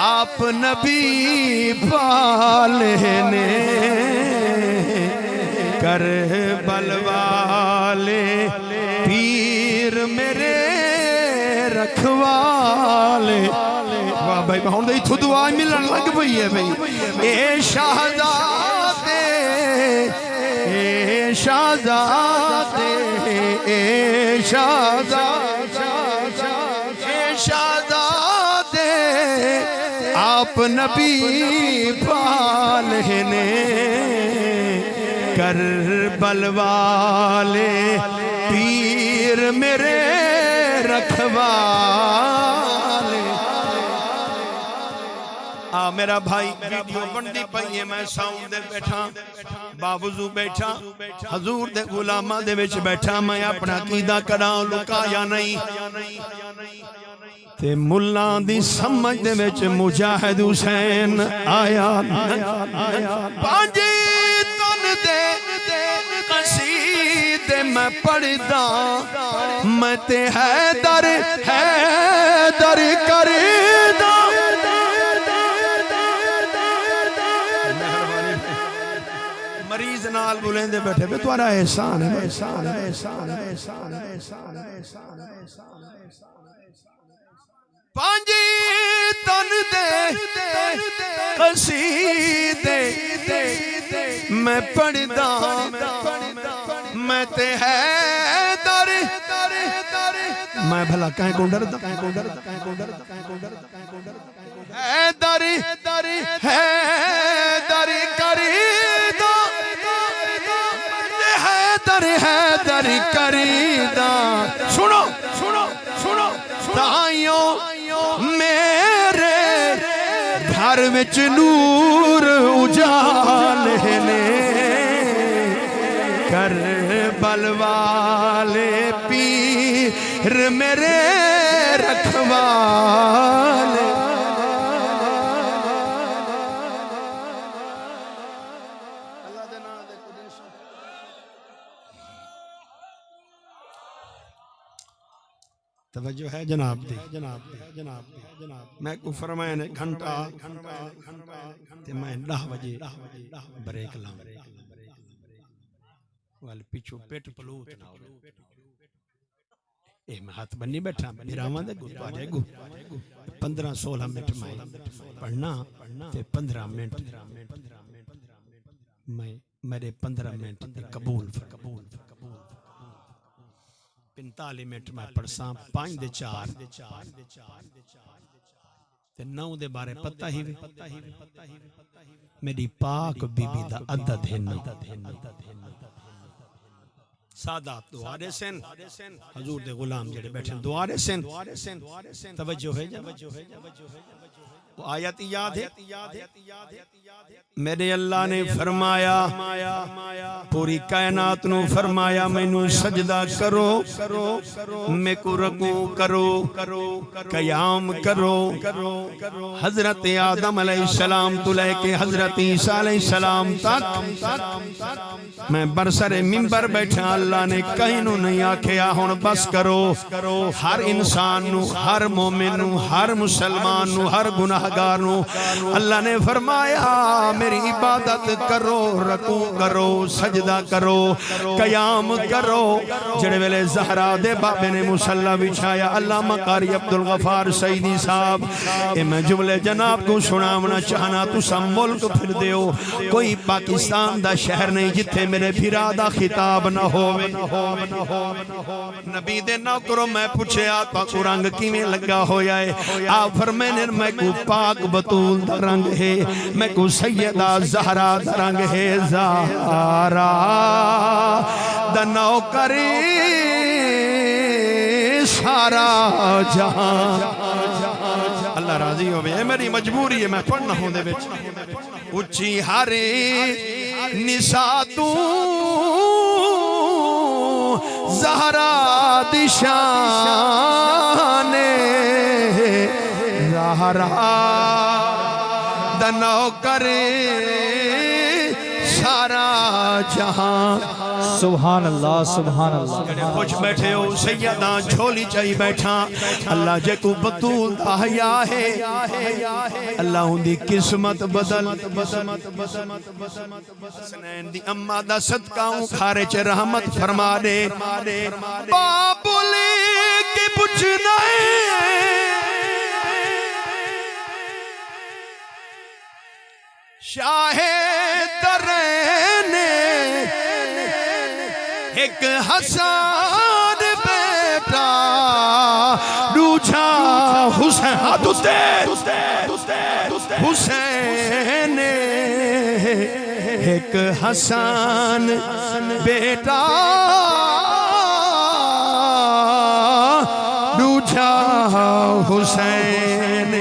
آپ نبی والے نے کربل والے پیر میرے رکھوالے واہ بھائی ہن تے اتھوں دعا ملن لگ پئی ہے بھائی اے شہزادے اے شہزادے اے شہزادے آپ نبی والے نے کربل والے پیر میرے رکھوالے میرا بھائی ویڈیو بندی پئی ہے میں ساؤنڈ دے بیٹھا باوضو بیٹھا حضور دے غلاماں دے وچ بیٹھا میں اپنا عقیدہ کراں لکایا نہیں تے ملان دی سمجھ دے وچ مجاہد حسین آیا پانجی تن دے قصیدے میں پڑھدا میں تے حیدر کردا مریض نال بلندے بیٹھے پہ تمہارا احسان ہے پانجی تن دے قصیدے میں پڑھدا میں تے حیدر میں بھلا کہیں کو ڈردا حیدر حیدر کریدا سنو تائیوں میرے گھر وچ نور اجالے نے کربل والے پیر میرے رکھوالے توجہ ہے جناب دی میں کو فرمایا نے گھنٹہ تے میں 10 بجے بریک لاؤں وال پیچھو پیٹ پلوت نہ ہو اے میں ہاتھ بنی بیٹھا میراواں دے گردوارے گو 15-16 منٹ میں پڑھنا تے 15 منٹ میں میرے 15 منٹ قبول 45 منٹ میں پڑھساں 5 دے 4 تے 9 دے بارے پتہ ہی میری پاک بی بی دا عدد ہے سادات دوارے سن حضور دے غلام جڑے بیٹھے دوارے سن توجہ ہے وہ آیت یاد ہے میرے اللہ نے فرمایا پوری کائنات نو فرمایا مینوں سجدہ کرو میں کو رکوع کرو قیام کرو حضرت آدم علیہ السلام تو لے کے حضرت عیسیٰ علیہ السلام تک میں برسر منبر بیٹھا اللہ نے کہیں نو نہیں آکھیا ہون بس کرو ہر انسان نو ہر مومن نو ہر مسلمان نو ہر گناہگار نو اللہ نے فرمایا میری عبادت کرو رکوع کرو سجدہ کرو قیام کرو جڑے ویلے زہرا دے بابے نے مصلی بچھایا علامہ قاری عبدالغفار سیدی صاحب اے میں جملے جناب کو سناونا چاہنا تو سم ملک پھر دیو کوئی پاکستان دا شہر نہیں جتھے میرے بھرا دا خطاب نہ ہووے نبی دے نوکروں میں پوچھے آتا کو رنگ کیویں لگا ہویا ہے آپ فرمانے میں کو پاک بطول دا رنگ ہے میں کو سیدہ زہرا دا رنگ ہے زہرا دا نوکری سارا جہاں اللہ راضی ہو بے میری مجبوری ہے میں پڑھنا ہوں دے بچ اچھی ہاری نساتوں زہرا دشان زہرا دنو کرے سارا جہاں سبحان اللہ سبحان اللہ کچھ بیٹھے ہو سیداں جھولی چاہی بیٹھا اللہ جے کو بطول دا حیا ہے اللہ ہوں دی قسمت بدل حسنین دی اممہ دا صدقہ ہوں کھارے چے رحمت فرما دے بابولی کی پچھ شاہ درین ایک حسان بیٹا روچا حسین ہاتھ حسین ایک حسان بیٹا روچا حسین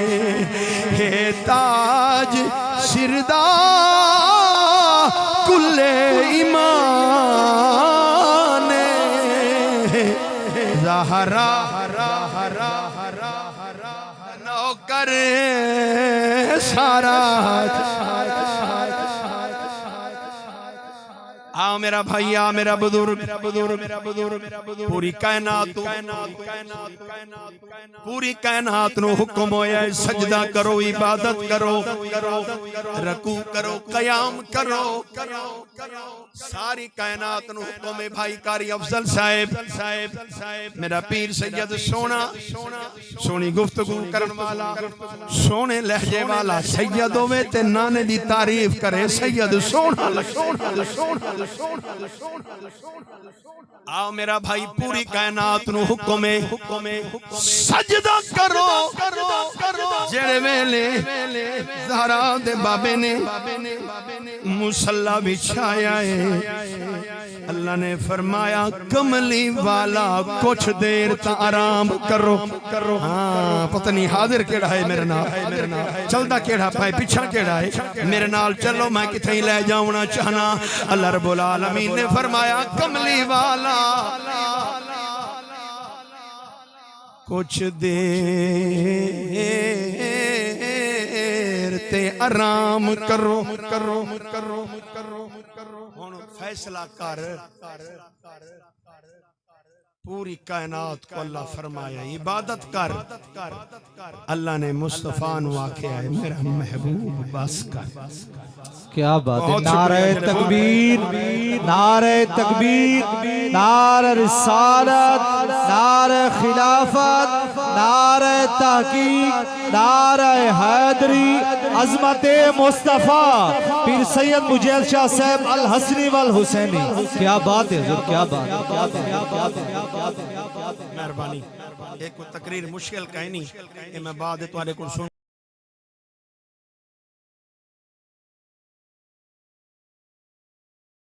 ہے تاج سردہ کل ایمان زہرا نوکر سارا آ میرا بھائی آ میرا بزرگ پوری کائنات نو حکم ہویا ہے سجدہ کرو عبادت کرو رکوع کرو قیام کرو ساری کائنات نو حکم ہے بھائی کاری افضل صاحب میرا پیر سید سونا سونی گفتگو کرن والا سونے لہجے والا سید ہوئے تے نانے دی تعریف کرے سید سونا آؤ میرا بھائی پوری کائنات نو حکم ہے سجدہ کرو جڑے ویلے زہرا دے بابے نے مصلی بچھایا ہے اللہ نے فرمایا کملی والا کچھ دیر تا آرام کرو ہاں پتہ نہیں حاضر کیڑا ہے میرے نال چلدا کیڑا پائے پیچھا کیڑا ہے میرے نال چلو میں کتھیں لے جاؤنا چاہنا اللہ رب العالمین نے فرمایا کملی والا کچھ دیر تے آرام کرو فیصلہ کر پوری کائنات کو اللہ فرمایا عبادت کر اللہ نے مصطفیٰ نو آکھیا ہے میرا محبوب بس کر کیا بات ہے نعرہ تکبیر نعرہ تکبیر نعرہ رسالت نعرہ خلافت نعرہ تحقیق نعرہ حیدری عظمت مصطفیٰ پیر سید مجید شاہ صاحب الحسنی والحسینی کیا بات ہے حضور کیا بات ہے مہربانی ایک تقریر مشکل کہیں نہیں میں بعد تمہارے کو سن